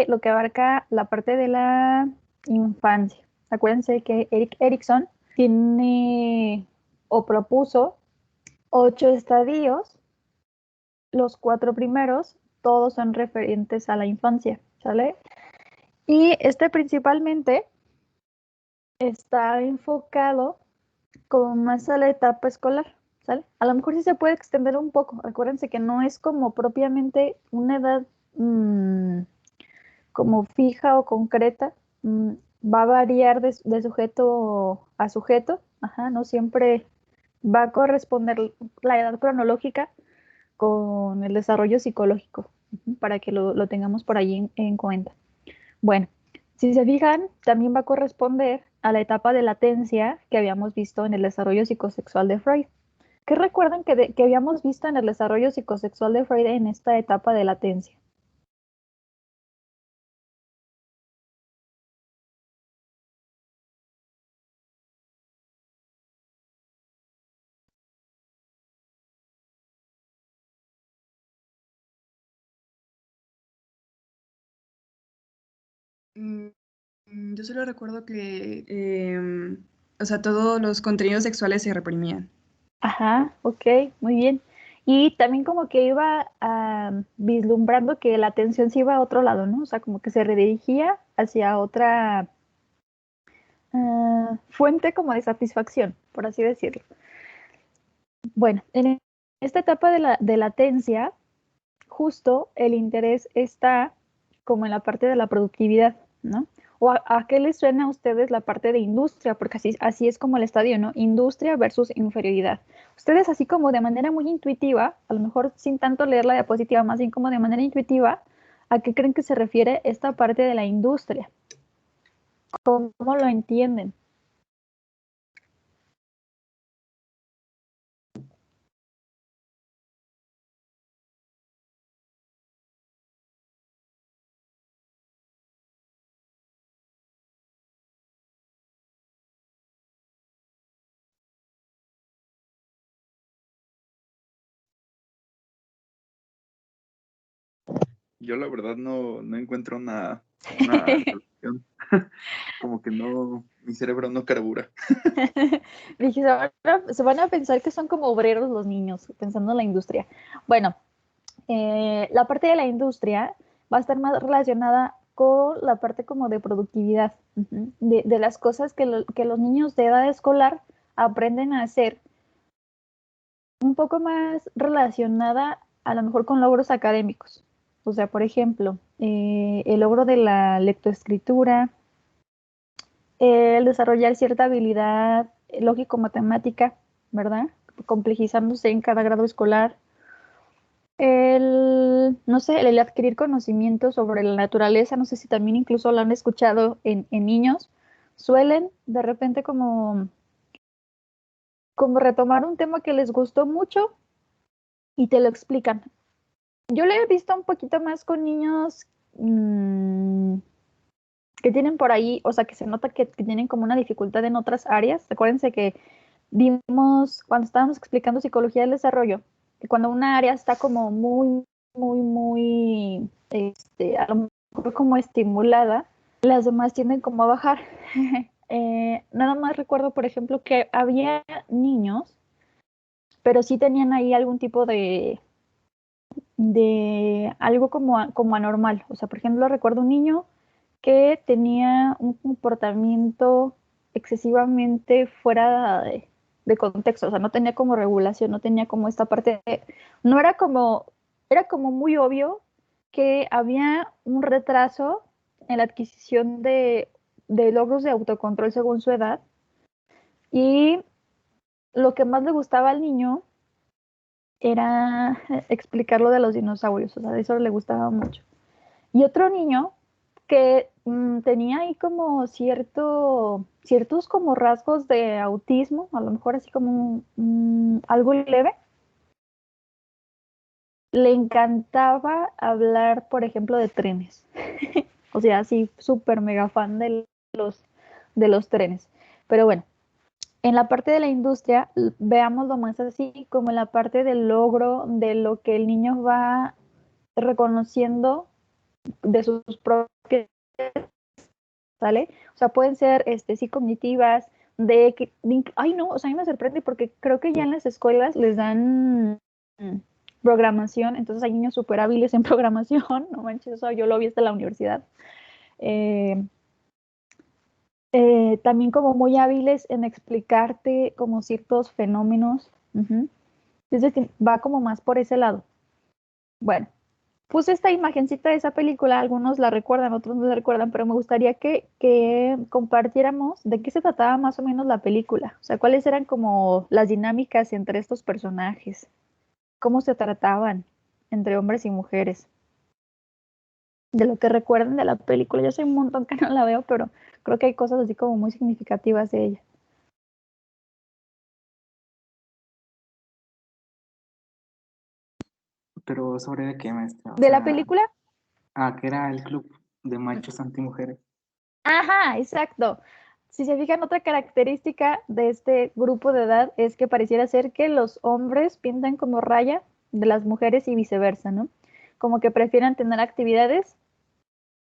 lo que abarca la parte de la infancia. Acuérdense que Erik Erikson tiene o propuso 8 estadios. Los 4 primeros, todos son referentes a la infancia, ¿sale? Y este principalmente está enfocado como más a la etapa escolar, ¿sale? A lo mejor sí se puede extender un poco. Acuérdense que no es como propiamente una edad como fija o concreta. Va a variar de sujeto a sujeto. Ajá, no siempre va a corresponder la edad cronológica con el desarrollo psicológico, para que lo tengamos por ahí en cuenta. Bueno, si se fijan, también va a corresponder a la etapa de latencia que habíamos visto en el desarrollo psicosexual de Freud. ¿Qué recuerdan que habíamos visto en el desarrollo psicosexual de Freud en esta etapa de latencia? Mm, yo solo recuerdo que, o sea, todos los contenidos sexuales se reprimían. Ajá, ok, muy bien. Y también como que iba vislumbrando que la atención se iba a otro lado, ¿no? O sea, como que se redirigía hacia otra fuente como de satisfacción, por así decirlo. Bueno, en esta etapa de latencia, justo el interés está como en la parte de la productividad, ¿no? ¿O a qué les suena a ustedes la parte de industria? Porque así es como el estadio, ¿no? Industria versus inferioridad. Ustedes así como de manera muy intuitiva, a lo mejor sin tanto leer la diapositiva, más bien como de manera intuitiva, ¿a qué creen que se refiere esta parte de la industria? ¿Cómo lo entienden? Yo la verdad no encuentro una relación. Como que no, mi cerebro no carbura. Dije, se van a pensar que son como obreros los niños, pensando en la industria. Bueno, la parte de la industria va a estar más relacionada con la parte como de productividad, de las cosas que los niños de edad escolar aprenden a hacer, un poco más relacionada a lo mejor con logros académicos. O sea, por ejemplo, el logro de la lectoescritura, el desarrollar cierta habilidad lógico-matemática, ¿verdad? Complejizándose en cada grado escolar. No sé, el adquirir conocimiento sobre la naturaleza, no sé si también incluso lo han escuchado en niños, suelen de repente como retomar un tema que les gustó mucho y te lo explican. Yo lo he visto un poquito más con niños que tienen por ahí, o sea, que se nota que tienen como una dificultad en otras áreas. Acuérdense que vimos cuando estábamos explicando psicología del desarrollo, que cuando una área está como muy, muy, muy, a lo mejor como estimulada, las demás tienden como a bajar. Nada más recuerdo, por ejemplo, que había niños, pero sí tenían ahí algún tipo de algo como anormal. O sea, por ejemplo, recuerdo un niño que tenía un comportamiento excesivamente fuera de contexto, o sea, no tenía como regulación, no tenía como esta parte, no era como, era como muy obvio que había un retraso en la adquisición de logros de autocontrol según su edad, y lo que más le gustaba al niño era explicar lo de los dinosaurios, o sea, eso le gustaba mucho. Y otro niño que tenía ahí como ciertos como rasgos de autismo, a lo mejor así como algo leve. Le encantaba hablar, por ejemplo, de trenes. O sea, así súper mega fan de los trenes. Pero bueno, en la parte de la industria, veámoslo más así como en la parte del logro, de lo que el niño va reconociendo de sus propias, ¿sale? O sea, pueden ser sí cognitivas, ay no, o sea, a mí me sorprende porque creo que ya en las escuelas les dan programación, entonces hay niños súper hábiles en programación, no manches, eso yo lo vi hasta la universidad. También como muy hábiles en explicarte como ciertos fenómenos. Entonces va como más por ese lado. Bueno, puse esta imagencita de esa película, algunos la recuerdan, otros no la recuerdan, pero me gustaría que compartiéramos de qué se trataba más o menos la película. O sea, cuáles eran como las dinámicas entre estos personajes, cómo se trataban entre hombres y mujeres. De lo que recuerden de la película. Yo soy un montón que no la veo, pero creo que hay cosas así como muy significativas de ella. Pero ¿sobre qué, maestra? O ¿De la sea, película? que era el club de machos antimujeres. Ajá, exacto. Si se fijan, otra característica de este grupo de edad es que pareciera ser que los hombres pintan como raya de las mujeres y viceversa, ¿no? Como que prefieren tener actividades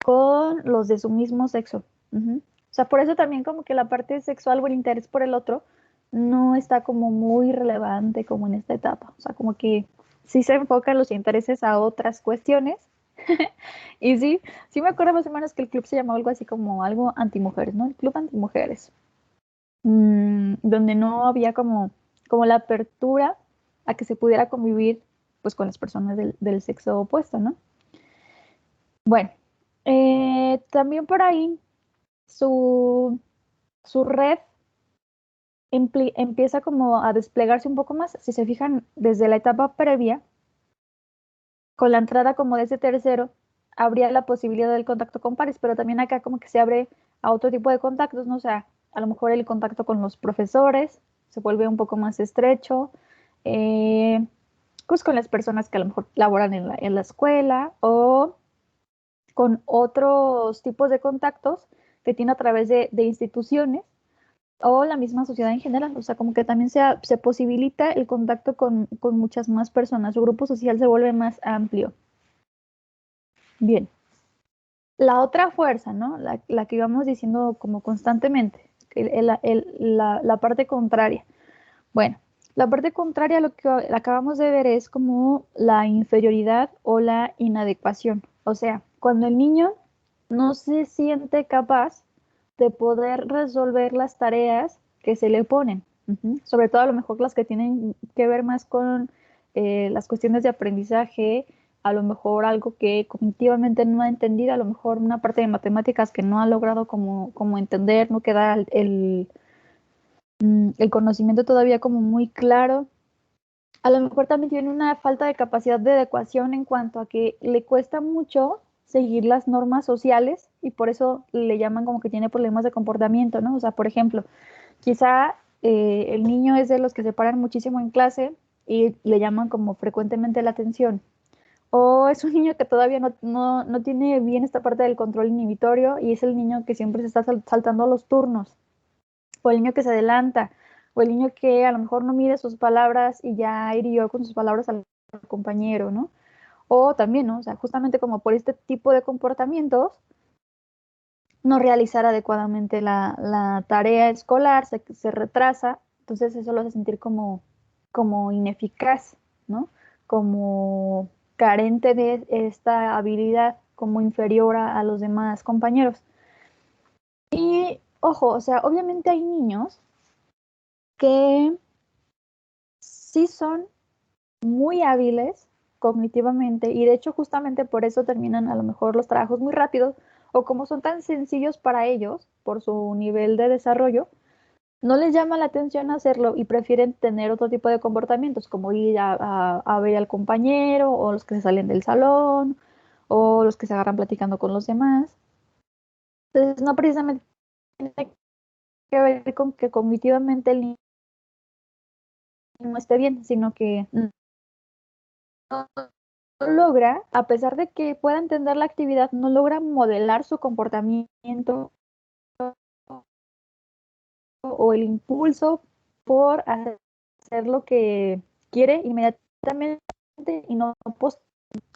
con los de su mismo sexo. O sea, por eso también como que la parte sexual o el interés por el otro no está como muy relevante como en esta etapa. O sea, como que sí se enfocan los intereses a otras cuestiones. Y sí me acuerdo más o menos que el club se llamaba algo así como algo antimujeres, ¿no? El club antimujeres. Donde no había como la apertura a que se pudiera convivir pues con las personas del sexo opuesto, ¿no? Bueno, también por ahí su red empieza como a desplegarse un poco más. Si se fijan, desde la etapa previa, con la entrada como de ese tercero, habría la posibilidad del contacto con pares, pero también acá como que se abre a otro tipo de contactos, ¿no? O sea, a lo mejor el contacto con los profesores se vuelve un poco más estrecho, eh, pues con las personas que a lo mejor laboran en la escuela o con otros tipos de contactos que tiene a través de instituciones o la misma sociedad en general. O sea, como que también se posibilita el contacto con muchas más personas. Su grupo social se vuelve más amplio. Bien. La otra fuerza, ¿no? La que íbamos diciendo como constantemente, la parte contraria. Bueno, la parte contraria a lo que acabamos de ver es como la inferioridad o la inadecuación. O sea, cuando el niño no se siente capaz de poder resolver las tareas que se le ponen. Sobre todo a lo mejor las que tienen que ver más con las cuestiones de aprendizaje, a lo mejor algo que cognitivamente no ha entendido, a lo mejor una parte de matemáticas que no ha logrado como entender, no queda el conocimiento todavía como muy claro. A lo mejor también tiene una falta de capacidad de adecuación en cuanto a que le cuesta mucho seguir las normas sociales y por eso le llaman como que tiene problemas de comportamiento, ¿no? O sea, por ejemplo, quizá el niño es de los que se paran muchísimo en clase y le llaman como frecuentemente la atención. O es un niño que todavía no tiene bien esta parte del control inhibitorio y es el niño que siempre se está saltando los turnos. O el niño que se adelanta, o el niño que a lo mejor no mide sus palabras y ya hirió con sus palabras al compañero, ¿no? O también, ¿no? O sea, justamente como por este tipo de comportamientos, no realizar adecuadamente la tarea escolar, se retrasa, entonces eso lo hace sentir como ineficaz, ¿no? Como carente de esta habilidad, como inferior a los demás compañeros. Y ojo, o sea, obviamente hay niños que sí son muy hábiles cognitivamente y de hecho justamente por eso terminan a lo mejor los trabajos muy rápido o como son tan sencillos para ellos por su nivel de desarrollo, no les llama la atención hacerlo y prefieren tener otro tipo de comportamientos como ir a ver al compañero o los que se salen del salón o los que se agarran platicando con los demás. Entonces no precisamente tiene que ver con que cognitivamente el niño no esté bien, sino que no logra, a pesar de que pueda entender la actividad, no logra modelar su comportamiento o el impulso por hacer lo que quiere inmediatamente y no pues,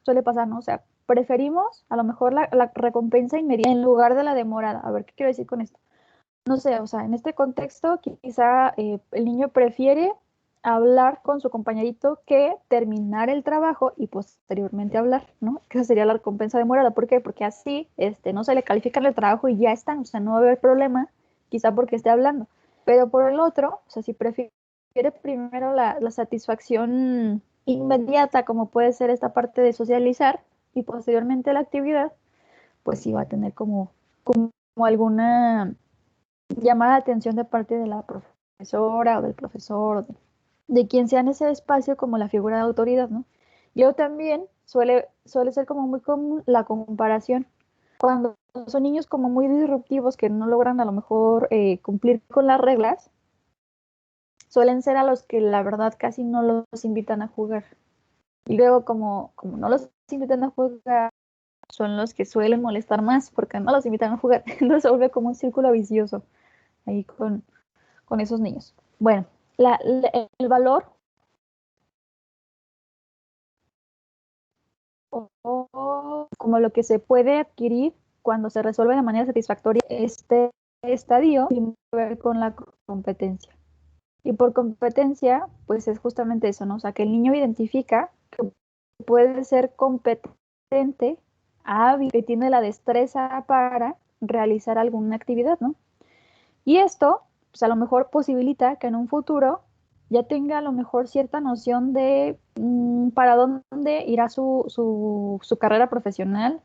suele pasar, ¿no? O sea, preferimos a lo mejor la recompensa inmediata en lugar de la demorada. A ver, ¿qué quiero decir con esto? No sé, o sea, en este contexto quizá el niño prefiere hablar con su compañerito que terminar el trabajo y posteriormente hablar, ¿no? Que esa sería la recompensa demorada. ¿Por qué? Porque así no se le califican el trabajo y ya están, o sea, no va a haber problema, quizá porque esté hablando. Pero por el otro, o sea, si prefiere primero la satisfacción inmediata, como puede ser esta parte de socializar, y posteriormente la actividad, pues sí va a tener como alguna llamada de atención de parte de la profesora o del profesor, o de quien sea en ese espacio como la figura de autoridad, ¿no? Yo también suele ser como muy común la comparación. Cuando son niños como muy disruptivos que no logran a lo mejor cumplir con las reglas, suelen ser a los que la verdad casi no los invitan a jugar. Y luego como no los invitan a jugar, son los que suelen molestar más porque no los invitan a jugar. Entonces se vuelve como un círculo vicioso ahí con esos niños. Bueno, el valor o como lo que se puede adquirir cuando se resuelve de manera satisfactoria este estadio tiene que ver con la competencia. Y por competencia, pues es justamente eso, ¿no? O sea, que el niño identifica que puede ser competente, hábil, que tiene la destreza para realizar alguna actividad, ¿no? Y esto, pues a lo mejor posibilita que en un futuro ya tenga a lo mejor cierta noción de para dónde irá su carrera profesional,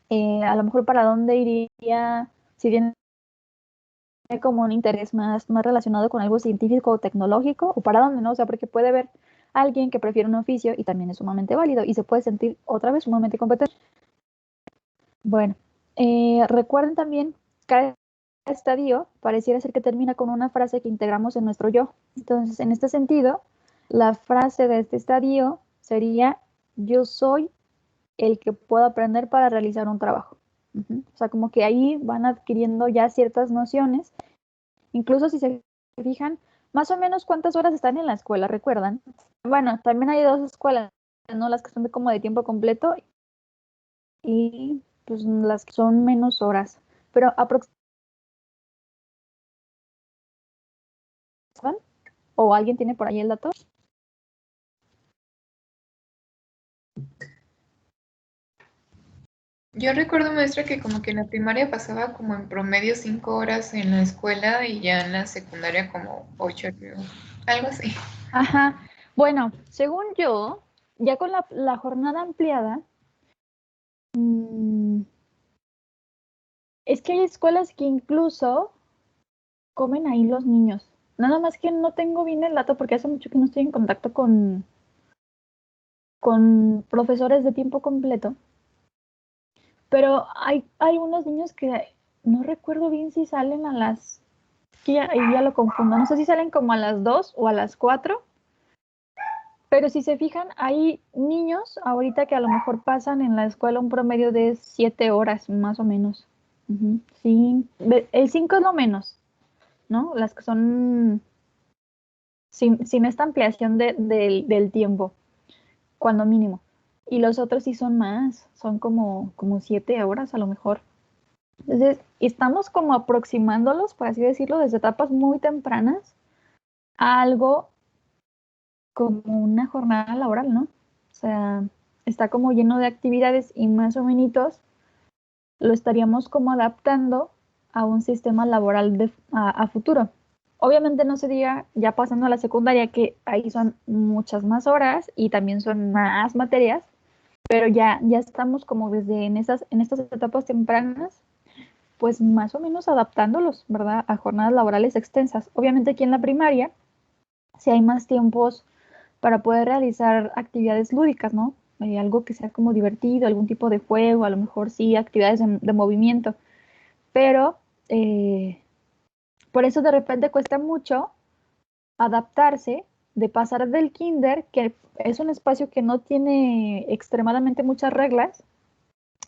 a lo mejor para dónde iría, si tiene como un interés más relacionado con algo científico o tecnológico, o para dónde, ¿no? O sea, porque puede haber alguien que prefiere un oficio y también es sumamente válido y se puede sentir otra vez sumamente competente. Bueno, recuerden también cada estadio pareciera ser que termina con una frase que integramos en nuestro yo. Entonces, en este sentido, la frase de este estadio sería: yo soy el que puedo aprender para realizar un trabajo. O sea, como que ahí van adquiriendo ya ciertas nociones. Incluso si se fijan, más o menos cuántas horas están en la escuela, ¿recuerdan? Bueno, también hay dos escuelas, ¿no? Las que son como de tiempo completo y pues las que son menos horas. Pero aproximadamente, ¿o alguien tiene por ahí el dato? Yo recuerdo, maestra, que como que en la primaria pasaba como en promedio 5 horas en la escuela y ya en la secundaria como 8, creo. Algo así. Ajá. Bueno, según yo, ya con la jornada ampliada, es que hay escuelas que incluso comen ahí los niños. Nada más que no tengo bien el dato porque hace mucho que no estoy en contacto con profesores de tiempo completo. Pero hay unos niños que no recuerdo bien si salen a las... Que ya lo confundo. No sé si salen como a las 2 o a las 4. Pero si se fijan, hay niños ahorita que a lo mejor pasan en la escuela un promedio de 7 horas, más o menos. Sí, el 5 es lo menos, ¿no? Las que son sin esta ampliación del tiempo, cuando mínimo. Y los otros sí son más, son como 7 horas a lo mejor. Entonces, estamos como aproximándolos, por así decirlo, desde etapas muy tempranas a algo como una jornada laboral, ¿no? O sea, está como lleno de actividades y más o menos lo estaríamos como adaptando a un sistema laboral a futuro. Obviamente no se diga ya pasando a la secundaria que ahí son muchas más horas y también son más materias, pero ya estamos como desde en estas etapas tempranas, pues más o menos adaptándolos, ¿verdad? A jornadas laborales extensas. Obviamente aquí en la primaria, si hay más tiempos para poder realizar actividades lúdicas, ¿no? Algo que sea como divertido, algún tipo de juego, a lo mejor sí, actividades de movimiento, pero por eso de repente cuesta mucho adaptarse de pasar del kinder, que es un espacio que no tiene extremadamente muchas reglas,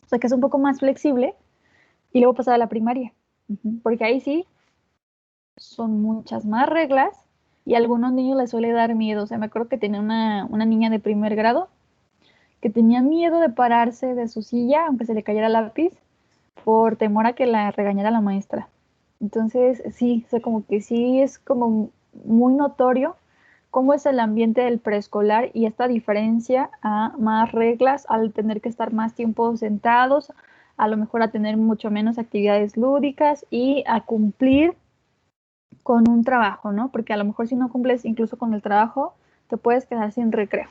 o sea que es un poco más flexible, y luego pasar a la primaria, porque ahí sí son muchas más reglas y a algunos niños les suele dar miedo. O sea, me acuerdo que tenía una niña de primer grado que tenía miedo de pararse de su silla, aunque se le cayera el lápiz, por temor a que la regañara la maestra. Entonces, sí, o sea, como que sí es como muy notorio cómo es el ambiente del preescolar y esta diferencia a más reglas, al tener que estar más tiempo sentados, a lo mejor a tener mucho menos actividades lúdicas y a cumplir con un trabajo, ¿no? Porque a lo mejor si no cumples incluso con el trabajo, te puedes quedar sin recreo.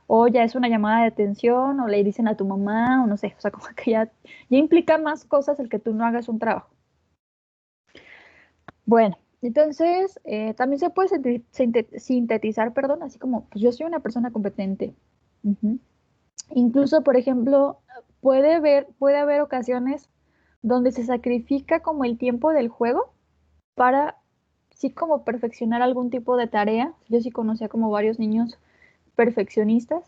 O ya es una llamada de atención, o le dicen a tu mamá, o no sé, o sea, como que ya implica más cosas el que tú no hagas un trabajo. Bueno, entonces también se puede sintetizar, perdón, así como, pues yo soy una persona competente. Ujú. Incluso, por ejemplo, puede haber ocasiones donde se sacrifica como el tiempo del juego para sí como perfeccionar algún tipo de tarea. Yo sí conocía como varios niños perfeccionistas,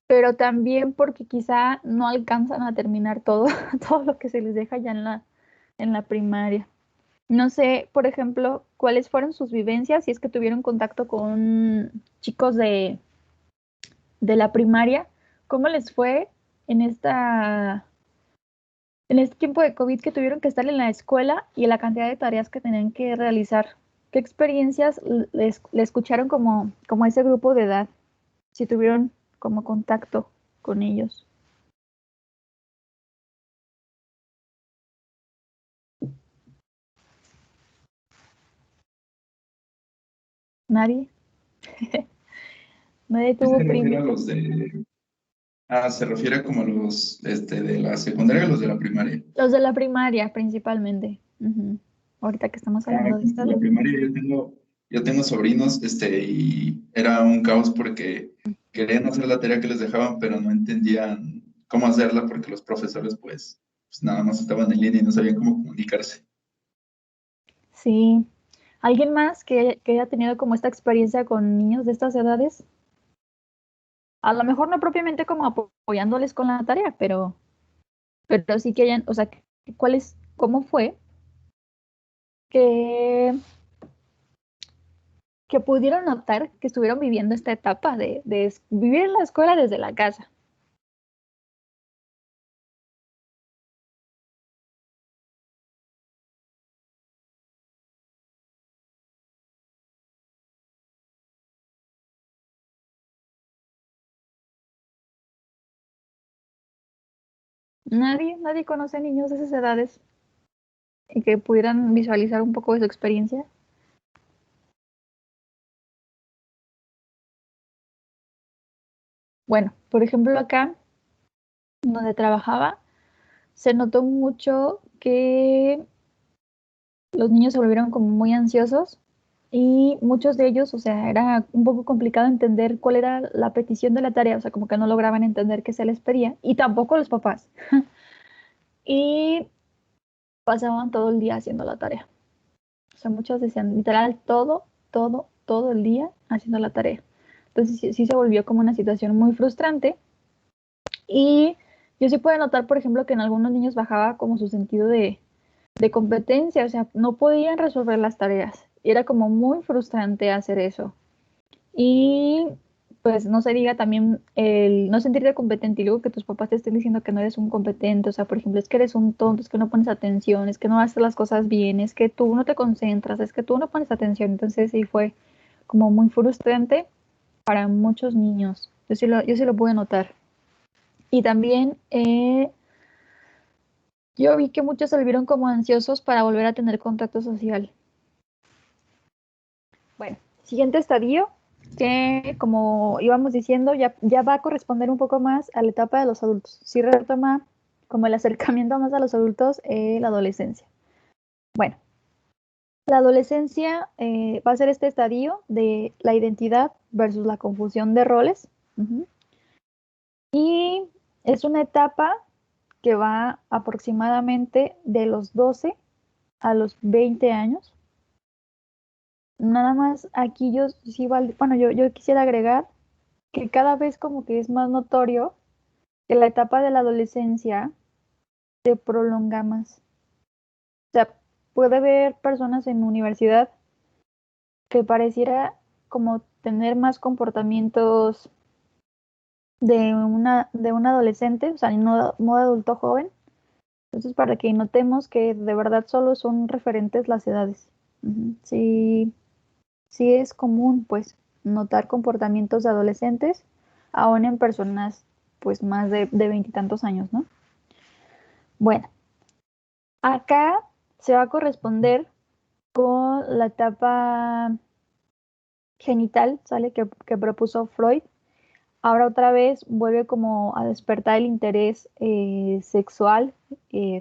pero también porque quizá no alcanzan a terminar todo, todo lo que se les deja ya en la primaria. No sé, por ejemplo, cuáles fueron sus vivencias, si es que tuvieron contacto con chicos de la primaria, cómo les fue en en este tiempo de COVID que tuvieron que estar en la escuela y la cantidad de tareas que tenían que realizar. ¿Qué experiencias le escucharon como ese grupo de edad? Si tuvieron como contacto con ellos. ¿Nadie? ¿Nadie Se tuvo refiere a primitos? los de... Ah, se refiere como a los de la secundaria y los de la primaria. Los de la primaria, principalmente. Ujú. Ahorita que estamos Ah, hablando de esta. en la primaria yo tengo sobrinos, y era un caos porque querían hacer la tarea que les dejaban, pero no entendían cómo hacerla porque los profesores, pues nada más estaban en línea y no sabían cómo comunicarse. Sí. ¿Alguien más que haya tenido como esta experiencia con niños de estas edades? A lo mejor no propiamente como apoyándoles con la tarea, pero sí que hayan, o sea, cómo fue que, que pudieron notar que estuvieron viviendo esta etapa de vivir en la escuela desde la casa. Nadie conoce niños de esas edades y que pudieran visualizar un poco de su experiencia. Bueno, por ejemplo, acá donde trabajaba, se notó mucho que los niños se volvieron como muy ansiosos y muchos de ellos, o sea, era un poco complicado entender cuál era la petición de la tarea, o sea, como que no lograban entender qué se les pedía y tampoco los papás. Y pasaban todo el día haciendo la tarea. O sea, muchos decían literal todo el día haciendo la tarea. Entonces sí se volvió como una situación muy frustrante y yo sí puedo notar, por ejemplo, que en algunos niños bajaba como su sentido de competencia, o sea, no podían resolver las tareas. Y era como muy frustrante hacer eso. Y pues no se diga también el no sentirte competente y luego que tus papás te estén diciendo que no eres un competente, o sea, por ejemplo, es que eres un tonto, es que no pones atención, es que no haces las cosas bien, es que tú no te concentras, es que tú no pones atención. Entonces sí fue como muy frustrante para muchos niños. Yo sí lo pude notar. Y también yo vi que muchos se volvieron como ansiosos para volver a tener contacto social. Bueno, siguiente estadio, que como íbamos diciendo, ya va a corresponder un poco más a la etapa de los adultos. Sí retoma como el acercamiento más a los adultos, la adolescencia. Bueno, la adolescencia va a ser este estadio de la identidad versus la confusión de roles. Ujú. Y es una etapa que va aproximadamente de los 12 a los 20 años. Nada más aquí yo sí, bueno, yo quisiera agregar que cada vez como que es más notorio que la etapa de la adolescencia se prolonga más. O sea, puede haber personas en universidad que pareciera como tener más comportamientos de un adolescente, o sea, no de adulto joven. Entonces, para que notemos que de verdad solo son referentes las edades. Sí, sí es común, pues, notar comportamientos de adolescentes, aún en personas, pues, más de veintitantos años, ¿no? Bueno, acá se va a corresponder con la etapa genital, ¿sale? Que propuso Freud. Ahora otra vez vuelve como a despertar el interés sexual,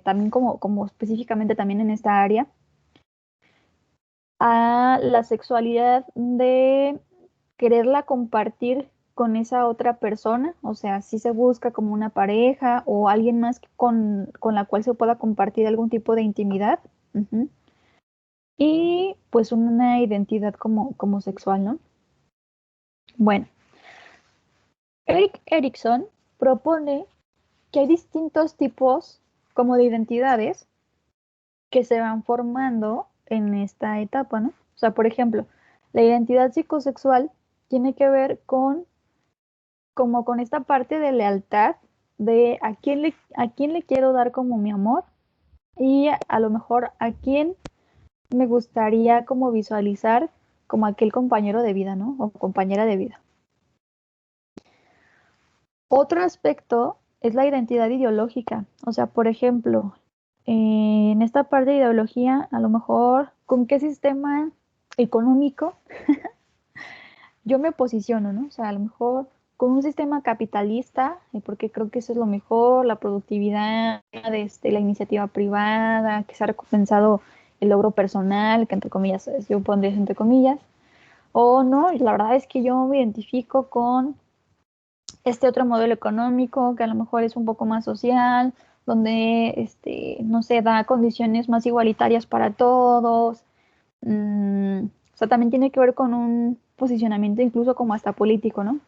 también como específicamente también en esta área, a la sexualidad de quererla compartir con esa otra persona, o sea, si se busca como una pareja o alguien más con la cual se pueda compartir algún tipo de intimidad. Ujú. Y pues una identidad como sexual, ¿no? Bueno, Erik Erikson propone que hay distintos tipos como de identidades que se van formando en esta etapa, ¿no? O sea, por ejemplo, la identidad psicosexual tiene que ver como con esta parte de lealtad, de a quién le quiero dar como mi amor y a lo mejor a quién me gustaría como visualizar como aquel compañero de vida, ¿no? O compañera de vida. Otro aspecto es la identidad ideológica. O sea, por ejemplo, en esta parte de ideología, a lo mejor, ¿con qué sistema económico yo me posiciono, ¿no? O sea, a lo mejor con un sistema capitalista, porque creo que eso es lo mejor, la productividad, la iniciativa privada, que se ha recompensado el logro personal, que entre comillas, yo pondría eso entre comillas, o no, la verdad es que yo me identifico con este otro modelo económico que a lo mejor es un poco más social, donde, no sé, da condiciones más igualitarias para todos. O sea, también tiene que ver con un posicionamiento incluso como hasta político, ¿no?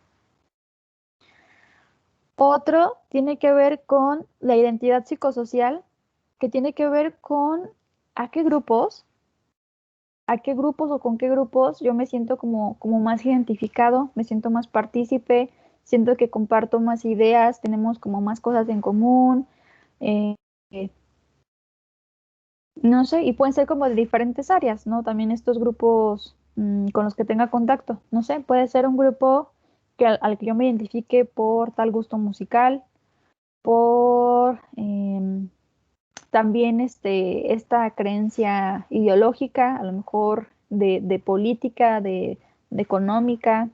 Otro tiene que ver con la identidad psicosocial, que tiene que ver con a qué grupos, a qué grupos o con qué grupos yo me siento como más identificado, me siento más partícipe, siento que comparto más ideas, tenemos como más cosas en común, eh, eh, no sé, y pueden ser como de diferentes áreas, ¿no? También estos grupos con los que tenga contacto, no sé, puede ser un grupo al que yo me identifique por tal gusto musical, por también esta creencia ideológica, a lo mejor de política, de económica,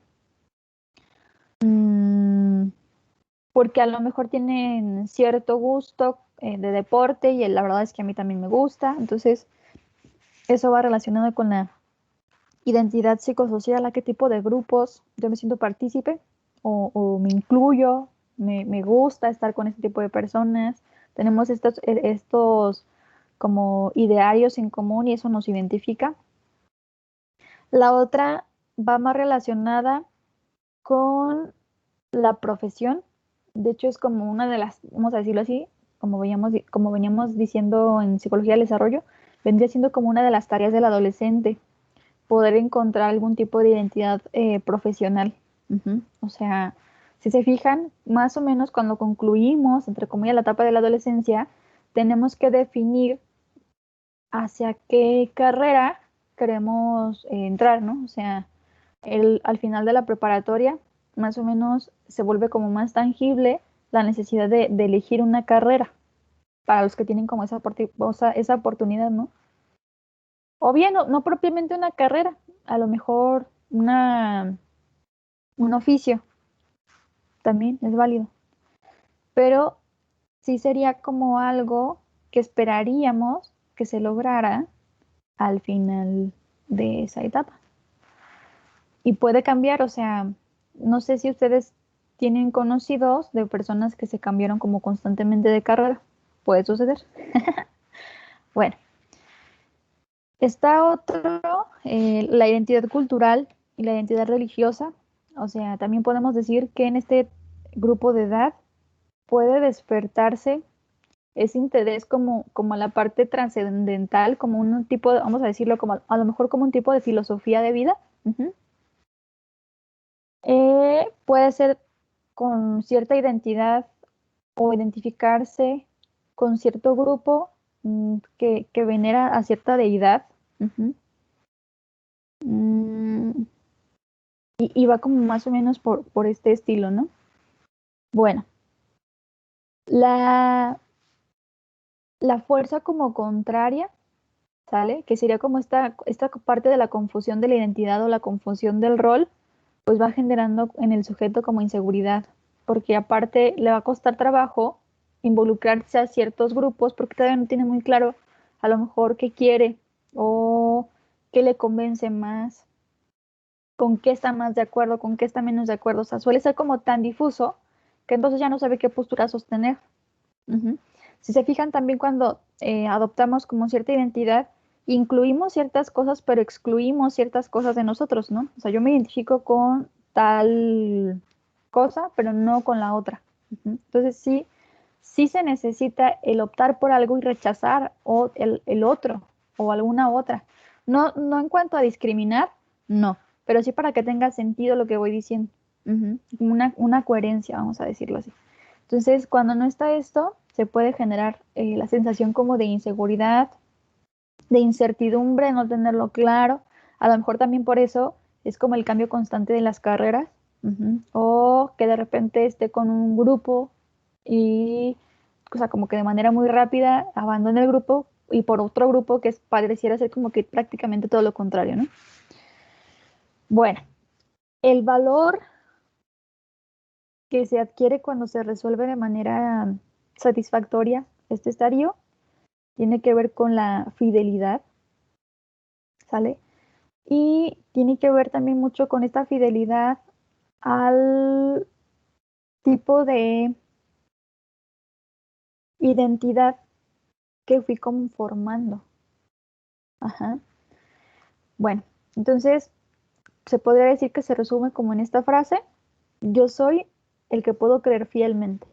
mm, porque a lo mejor tienen cierto gusto de deporte y la verdad es que a mí también me gusta, entonces eso va relacionado con la identidad psicosocial, a qué tipo de grupos yo me siento partícipe o me incluyo, me gusta estar con este tipo de personas, tenemos estos como idearios en común y eso nos identifica. La otra va más relacionada con la profesión. De hecho, es como una de las, vamos a decirlo así, como veníamos diciendo en psicología del desarrollo, vendría siendo como una de las tareas del adolescente, poder encontrar algún tipo de identidad profesional. O sea, si se fijan, más o menos cuando concluimos, entre comillas, la etapa de la adolescencia, tenemos que definir hacia qué carrera queremos entrar, ¿no? O sea, al final de la preparatoria, más o menos se vuelve como más tangible la necesidad de elegir una carrera para los que tienen como esa oportunidad, ¿no? O bien, no propiamente una carrera, a lo mejor un oficio también es válido, pero sí sería como algo que esperaríamos que se lograra al final de esa etapa. Y puede cambiar, o sea, no sé si ustedes tienen conocidos de personas que se cambiaron como constantemente de carrera. Puede suceder. Bueno, está otro, la identidad cultural y la identidad religiosa. O sea, también podemos decir que en este grupo de edad puede despertarse ese interés como la parte trascendental, como un tipo de, vamos a decirlo, como a lo mejor como un tipo de filosofía de vida. Puede ser con cierta identidad o identificarse con cierto grupo que venera a cierta deidad. Y va como más o menos por este estilo, ¿no? Bueno, la fuerza como contraria, ¿sale? Que sería como esta parte de la confusión de la identidad o la confusión del rol, pues va generando en el sujeto como inseguridad, porque aparte le va a costar trabajo involucrarse a ciertos grupos porque todavía no tiene muy claro a lo mejor qué quiere o qué le convence más, con qué está más de acuerdo, con qué está menos de acuerdo. O sea, suele ser como tan difuso que entonces ya no sabe qué postura sostener. Si se fijan también cuando adoptamos como cierta identidad, incluimos ciertas cosas, pero excluimos ciertas cosas de nosotros, ¿no? O sea, yo me identifico con tal cosa, pero no con la otra. Entonces sí se necesita el optar por algo y rechazar o el otro o alguna otra. No en cuanto a discriminar, no, pero sí para que tenga sentido lo que voy diciendo. Como una coherencia, vamos a decirlo así. Entonces, cuando no está esto, se puede generar la sensación como de inseguridad, de incertidumbre, no tenerlo claro. A lo mejor también por eso es como el cambio constante de las carreras, o que de repente esté con un grupo y, o sea, como que de manera muy rápida abandone el grupo y por otro grupo que pareciera ser como que prácticamente todo lo contrario, ¿no? Bueno, el valor que se adquiere cuando se resuelve de manera satisfactoria este estadio tiene que ver con la fidelidad, ¿sale? Y tiene que ver también mucho con esta fidelidad al tipo de identidad que fui conformando. Ajá. Bueno, entonces se podría decir que se resume como en esta frase: yo soy el que puedo creer fielmente.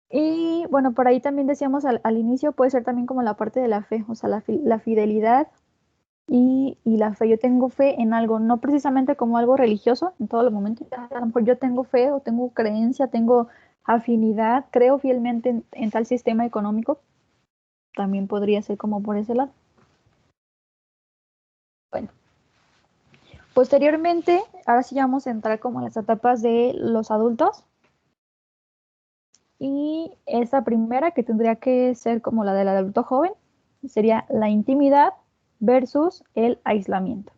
Y bueno, por ahí también decíamos al inicio, puede ser también como la parte de la fe, o sea, la fidelidad y la fe. Yo tengo fe en algo, no precisamente como algo religioso en todos los momentos. A lo mejor yo tengo fe o tengo creencia, tengo afinidad, creo fielmente en tal sistema económico. También podría ser como por ese lado. Bueno, posteriormente, ahora sí vamos a entrar como en las etapas de los adultos. Y esa primera, que tendría que ser como la del adulto joven, sería la intimidad versus el aislamiento.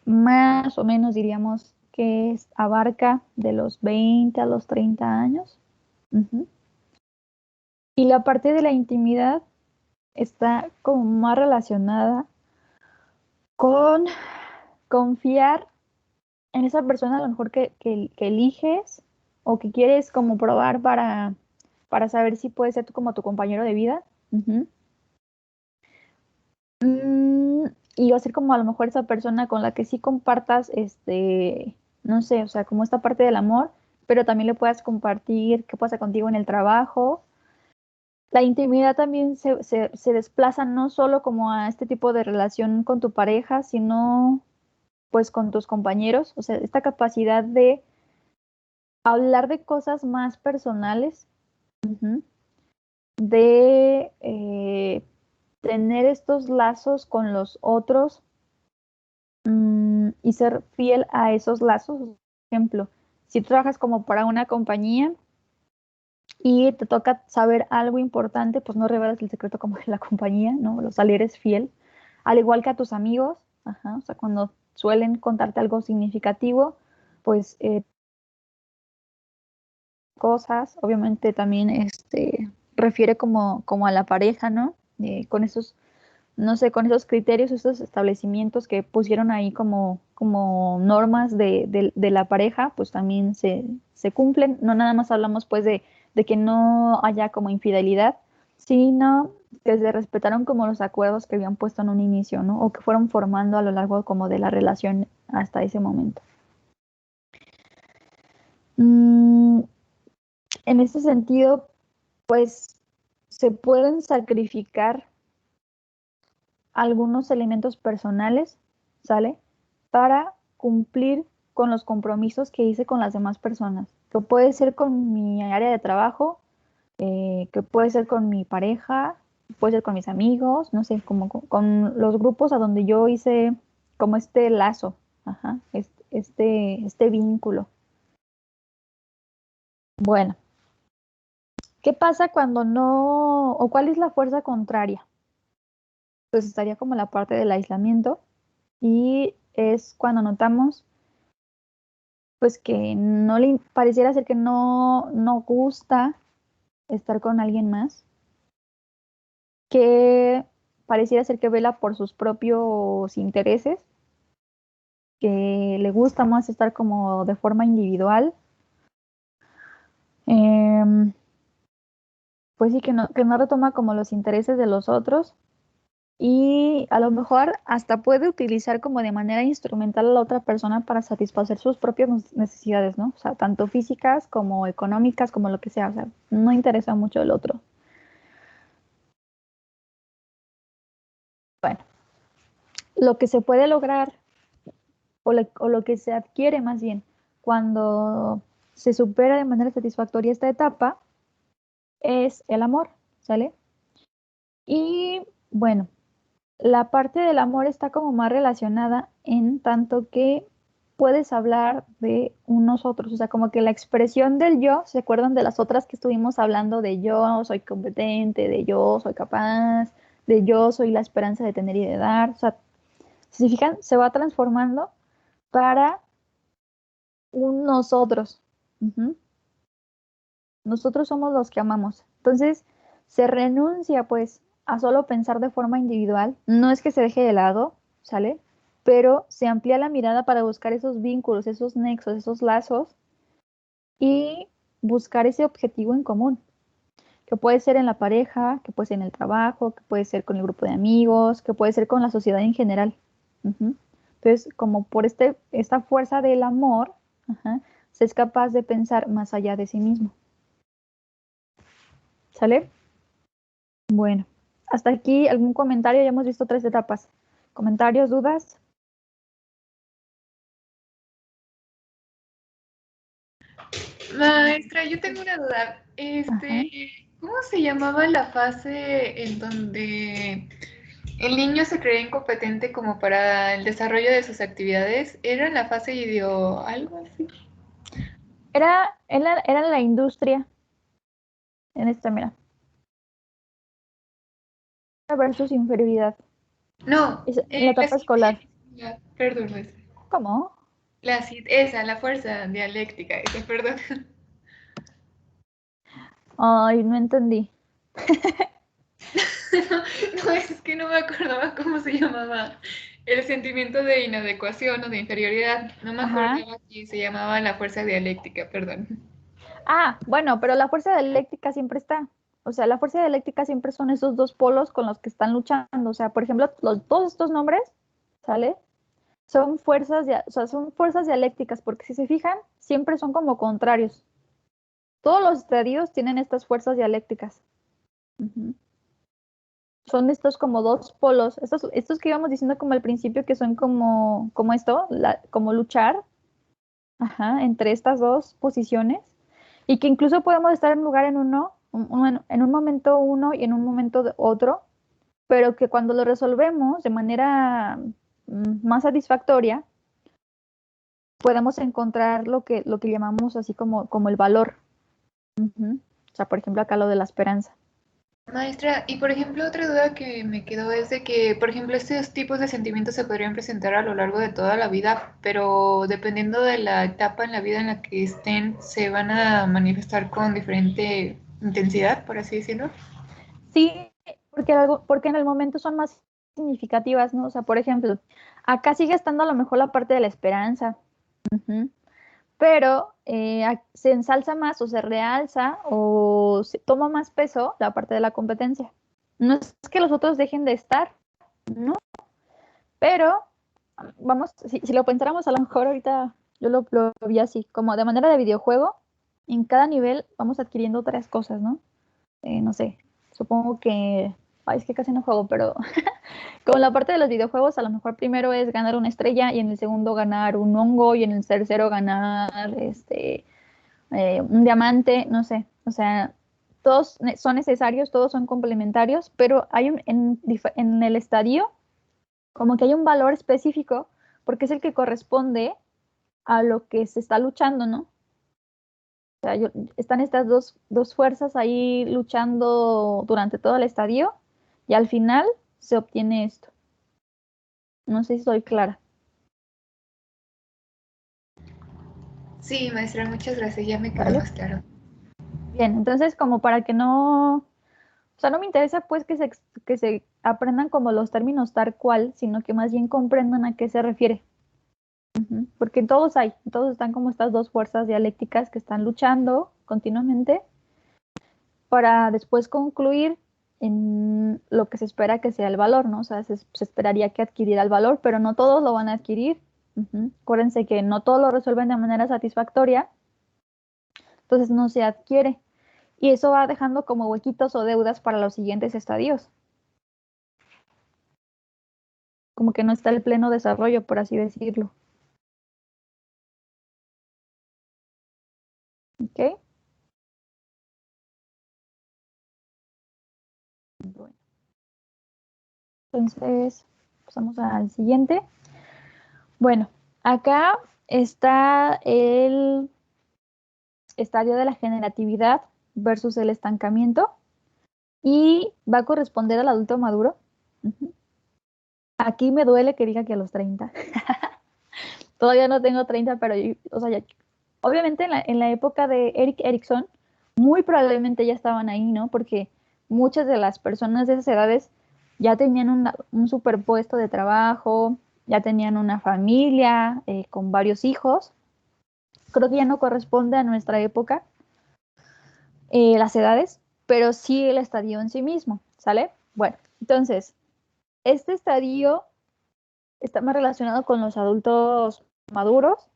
Más o menos diríamos que abarca de los 20 a los 30 años. Y la parte de la intimidad está como más relacionada con confiar en esa persona a lo mejor que eliges o que quieres como probar para saber si puede ser como tu compañero de vida. Y va a ser como a lo mejor esa persona con la que sí compartas, no sé, o sea, como esta parte del amor, pero también le puedas compartir qué pasa contigo en el trabajo. La intimidad también se desplaza no solo como a este tipo de relación con tu pareja, sino pues con tus compañeros, o sea, esta capacidad de hablar de cosas más personales, de tener estos lazos con los otros y ser fiel a esos lazos. Por ejemplo, si trabajas como para una compañía y te toca saber algo importante, pues no revelas el secreto como de la compañía, ¿no? O sea, eres fiel, al igual que a tus amigos, o sea, cuando suelen contarte algo significativo, pues cosas, obviamente también refiere como a la pareja, ¿no? Con esos, no sé, con esos criterios, esos establecimientos que pusieron ahí como normas de la pareja, pues también se cumplen. No nada más hablamos pues de que no haya como infidelidad, sino que se respetaron como los acuerdos que habían puesto en un inicio, ¿no? O que fueron formando a lo largo como de la relación hasta ese momento. En ese sentido, pues se pueden sacrificar algunos elementos personales, ¿sale? Para cumplir con los compromisos que hice con las demás personas, que puede ser con mi área de trabajo, que puede ser con mi pareja, puede ser con mis amigos, no sé, como con los grupos a donde yo hice como este lazo, ajá, este vínculo. Bueno, ¿qué pasa cuando no, o cuál es la fuerza contraria? Pues estaría como la parte del aislamiento y es cuando notamos pues que no le pareciera ser que no gusta estar con alguien más, que pareciera ser que vela por sus propios intereses, que le gusta más estar como de forma individual, em, pues sí, que no retoma como los intereses de los otros y a lo mejor hasta puede utilizar como de manera instrumental a la otra persona para satisfacer sus propias necesidades, ¿no? O sea, tanto físicas como económicas, como lo que sea, o sea, no interesa mucho el otro. Bueno, lo que se puede lograr o lo que se adquiere más bien cuando se supera de manera satisfactoria esta etapa es el amor, ¿sale? Y bueno, la parte del amor está como más relacionada en tanto que puedes hablar de unos otros, o sea, como que la expresión del yo, ¿se acuerdan de las otras que estuvimos hablando de yo soy competente, de yo soy capaz, de yo soy la esperanza de tener y de dar? O sea, si se fijan, se va transformando para un nosotros. Ujú. Nosotros somos los que amamos. Entonces, se renuncia pues a solo pensar de forma individual. No es que se deje de lado, ¿sale? Pero se amplía la mirada para buscar esos vínculos, esos nexos, esos lazos y buscar ese objetivo en común, que puede ser en la pareja, que puede ser en el trabajo, que puede ser con el grupo de amigos, que puede ser con la sociedad en general. Ujú. Entonces, como por esta fuerza del amor, ajá, se es capaz de pensar más allá de sí mismo. ¿Sale? Bueno, hasta aquí algún comentario. Ya hemos visto 3 etapas. ¿Comentarios, dudas? Maestra, yo tengo una duda. Ajá. ¿Cómo se llamaba la fase en donde el niño se creía incompetente como para el desarrollo de sus actividades? ¿Era la fase ideo algo así? Era la industria en esta, mira, versus inferioridad. No, Es en la la etapa escolar. ciencia, perdón, maestra. ¿Cómo? Esa, la fuerza dialéctica, esa, perdón. Ay, no entendí. No, es que no me acordaba cómo se llamaba. El sentimiento de inadecuación o de inferioridad. No me Ajá. acordaba que se llamaba la fuerza dialéctica, perdón. Ah, bueno, pero la fuerza dialéctica siempre está. O sea, la fuerza dialéctica siempre son esos dos polos con los que están luchando. O sea, por ejemplo, todos estos nombres, ¿sale? Son fuerzas, o sea, son fuerzas dialécticas, porque si se fijan, siempre son como contrarios. Todos los estadios tienen estas fuerzas dialécticas. Ujú. Son estos como dos polos, estos que íbamos diciendo como al principio, que son como esto, como luchar, ajá, entre estas dos posiciones, y que incluso podemos estar en lugar en uno, en un momento uno y en un momento otro, pero que cuando lo resolvemos de manera más satisfactoria, podemos encontrar lo que llamamos así como el valor. Ujú. O sea, por ejemplo, acá lo de la esperanza. Maestra, y por ejemplo, otra duda que me quedó es de que, por ejemplo, estos tipos de sentimientos se podrían presentar a lo largo de toda la vida, pero dependiendo de la etapa en la vida en la que estén, se van a manifestar con diferente intensidad, por así decirlo. Sí, porque en el momento son más significativas, ¿no? O sea, por ejemplo, acá sigue estando a lo mejor la parte de la esperanza, ujú, pero se ensalza más o se realza o se toma más peso la parte de la competencia. No es que los otros dejen de estar, ¿no? Pero vamos, si lo pensáramos a lo mejor ahorita, yo lo vi así, como de manera de videojuego, en cada nivel vamos adquiriendo otras cosas, ¿no? No sé, supongo que Ay, es que casi no juego, pero como la parte de los videojuegos, a lo mejor primero es ganar una estrella y en el segundo ganar un hongo y en el tercero ganar un diamante, no sé. O sea, todos son necesarios, todos son complementarios, pero hay en el estadio como que hay un valor específico porque es el que corresponde a lo que se está luchando, ¿no? O sea, están estas dos fuerzas ahí luchando durante todo el estadio y al final se obtiene esto. No sé si soy clara. Sí, maestra, muchas gracias, ya me quedó ¿Vale? más claro. Bien, entonces como para que no, o sea, no me interesa pues que se aprendan como los términos tal cual, sino que más bien comprendan a qué se refiere. Porque en todos están como estas dos fuerzas dialécticas que están luchando continuamente para después concluir en lo que se espera que sea el valor, ¿no? O sea, se esperaría que adquiriera el valor, pero no todos lo van a adquirir. Acuérdense que no todos lo resuelven de manera satisfactoria, entonces no se adquiere. Y eso va dejando como huequitos o deudas para los siguientes estadios. Como que no está el pleno desarrollo, por así decirlo. ¿Ok? Bueno, entonces, pasamos al siguiente. Bueno, acá está el estadio de la generatividad versus el estancamiento y va a corresponder al adulto maduro. Aquí me duele que diga que a los 30. Todavía no tengo 30, pero o sea, obviamente en la época de Erik Erikson, muy probablemente ya estaban ahí, ¿no? Porque muchas de las personas de esas edades ya tenían un superpuesto de trabajo, ya tenían una familia con varios hijos. Creo que ya no corresponde a nuestra época las edades, pero sí el estadio en sí mismo, ¿sale? Bueno, entonces, este estadio está más relacionado con los adultos maduros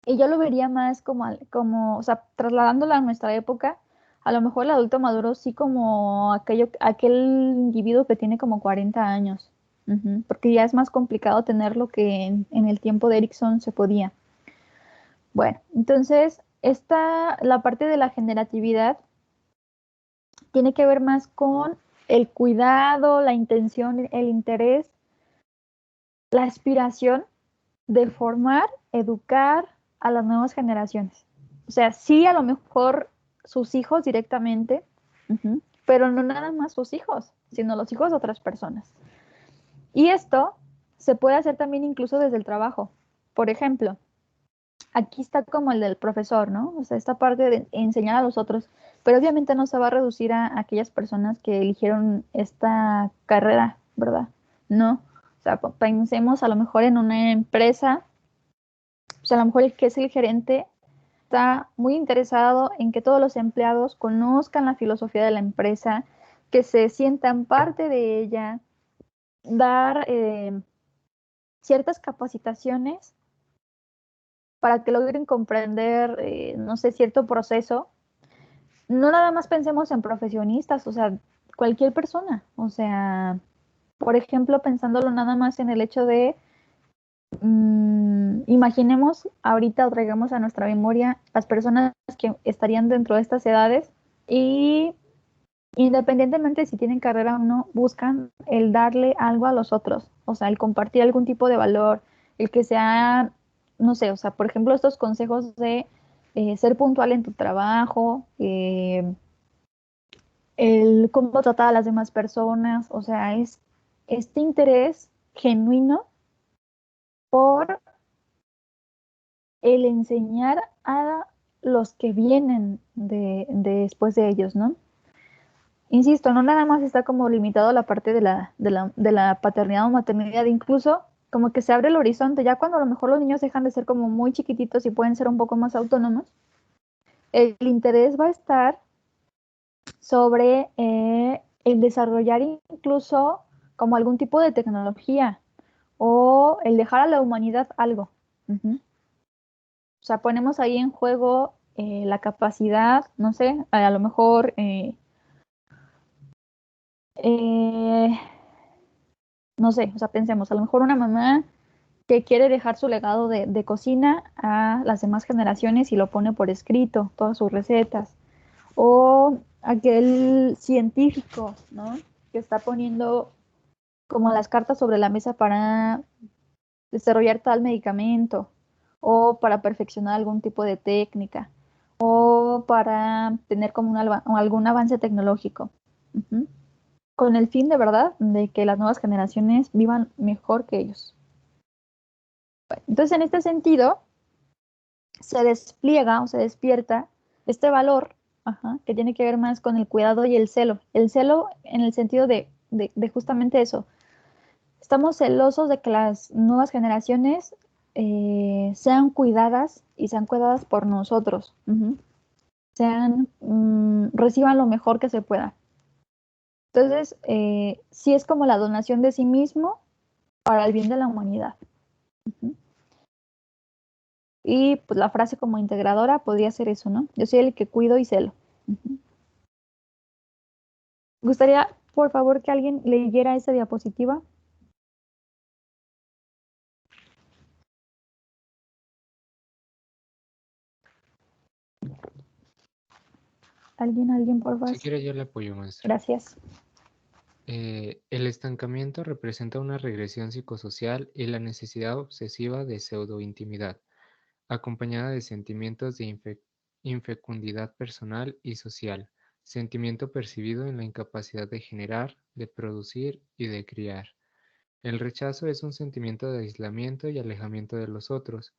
y yo lo vería más como, o sea, trasladándolo a nuestra época, a lo mejor el adulto maduro sí como aquel individuo que tiene como 40 años, porque ya es más complicado tenerlo que en el tiempo de Erickson se podía. Bueno, entonces, la parte de la generatividad tiene que ver más con el cuidado, la intención, el interés, la aspiración de formar, educar a las nuevas generaciones. O sea, sí, a lo mejor sus hijos directamente, pero no nada más sus hijos, sino los hijos de otras personas. Y esto se puede hacer también incluso desde el trabajo. Por ejemplo, aquí está como el del profesor, ¿no? O sea, esta parte de enseñar a los otros, pero obviamente no se va a reducir a aquellas personas que eligieron esta carrera, ¿verdad? No. O sea, pensemos a lo mejor en una empresa, o sea, a lo mejor el que es el gerente está muy interesado en que todos los empleados conozcan la filosofía de la empresa, que se sientan parte de ella, dar ciertas capacitaciones para que logren comprender, no sé, cierto proceso. No nada más pensemos en profesionistas, o sea, cualquier persona. O sea, por ejemplo, pensándolo nada más en el hecho de, imaginemos ahorita o traigamos a nuestra memoria las personas que estarían dentro de estas edades y independientemente si tienen carrera o no, buscan el darle algo a los otros, o sea, el compartir algún tipo de valor, el que sea, no sé, o sea, por ejemplo, estos consejos de ser puntual en tu trabajo, el cómo tratar a las demás personas, o sea, es este interés genuino por el enseñar a los que vienen después de ellos, ¿no? Insisto, no nada más está como limitado a la parte de la paternidad o maternidad, incluso como que se abre el horizonte, ya cuando a lo mejor los niños dejan de ser como muy chiquititos y pueden ser un poco más autónomos, el interés va a estar sobre el desarrollar incluso como algún tipo de tecnología o el dejar a la humanidad algo. O sea, ponemos ahí en juego la capacidad, no sé, a lo mejor no sé, o sea, pensemos, a lo mejor una mamá que quiere dejar su legado de cocina a las demás generaciones y lo pone por escrito, todas sus recetas. O aquel científico, ¿no? Que está poniendo como las cartas sobre la mesa para desarrollar tal medicamento o para perfeccionar algún tipo de técnica o para tener como algún avance tecnológico. Ujú. Con el fin de verdad de que las nuevas generaciones vivan mejor que ellos. Bueno, entonces, en este sentido, se despliega o se despierta este valor, ajá, que tiene que ver más con el cuidado y el celo. El celo en el sentido de justamente eso. Estamos celosos de que las nuevas generaciones sean cuidadas y sean cuidadas por nosotros. Ujú. Reciban lo mejor que se pueda. Entonces, sí es como la donación de sí mismo para el bien de la humanidad. Ujú. Y pues la frase como integradora podría ser eso, ¿no? Yo soy el que cuido y celo. Ujú. Gustaría, por favor, que alguien leyera esa diapositiva. Alguien, por favor. Si quiere, yo le apoyo, maestra. Gracias. El estancamiento representa una regresión psicosocial y la necesidad obsesiva de pseudo-intimidad, acompañada de sentimientos de infecundidad personal y social, sentimiento percibido en la incapacidad de generar, de producir y de criar. El rechazo es un sentimiento de aislamiento y alejamiento de los otros.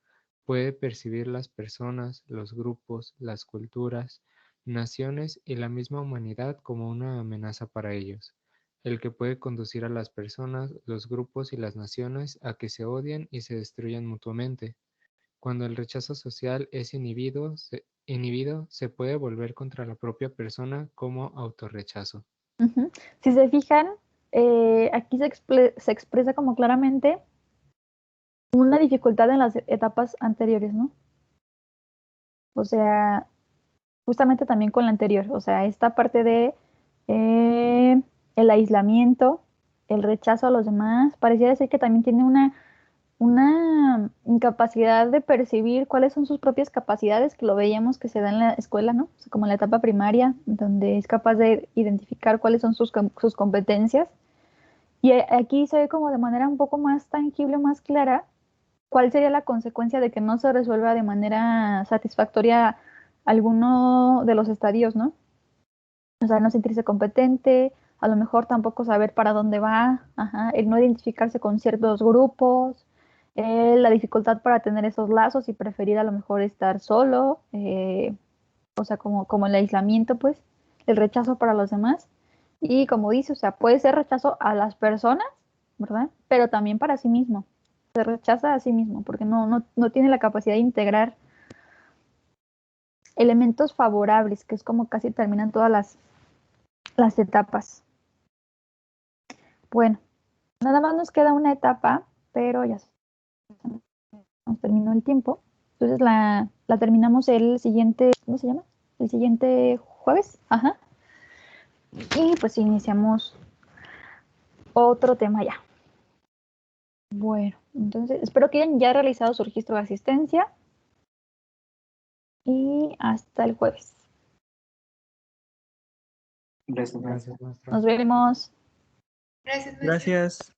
Puede percibir las personas, los grupos, las culturas, naciones y la misma humanidad como una amenaza para ellos, el que puede conducir a las personas, los grupos y las naciones a que se odien y se destruyan mutuamente. Cuando el rechazo social es inhibido, se puede volver contra la propia persona como autorrechazo. Ujú. Si se fijan, aquí se expresa como claramente una dificultad en las etapas anteriores, ¿no? O sea, justamente también con la anterior, o sea, esta parte de el aislamiento, el rechazo a los demás, pareciera ser que también tiene una incapacidad de percibir cuáles son sus propias capacidades, que lo veíamos que se da en la escuela, ¿no? O sea, como en la etapa primaria, donde es capaz de identificar cuáles son sus competencias. Y aquí se ve como de manera un poco más tangible, más clara, cuál sería la consecuencia de que no se resuelva de manera satisfactoria alguno de los estadios, ¿no? O sea, no sentirse competente, a lo mejor tampoco saber para dónde va, ajá, el no identificarse con ciertos grupos, la dificultad para tener esos lazos y preferir a lo mejor estar solo, o sea, como el aislamiento, pues, el rechazo para los demás. Y como dice, o sea, puede ser rechazo a las personas, ¿verdad? Pero también para sí mismo. Se rechaza a sí mismo porque no tiene la capacidad de integrar elementos favorables, que es como casi terminan todas las etapas. Bueno, nada más nos queda una etapa, pero ya nos terminó el tiempo. Entonces la terminamos el siguiente, ¿cómo se llama? El siguiente jueves. Ajá. Y pues iniciamos otro tema ya. Bueno, entonces espero que hayan ya realizado su registro de asistencia y hasta el jueves. Gracias, maestra. Gracias, maestra. Nos veremos. Gracias, maestra. Gracias.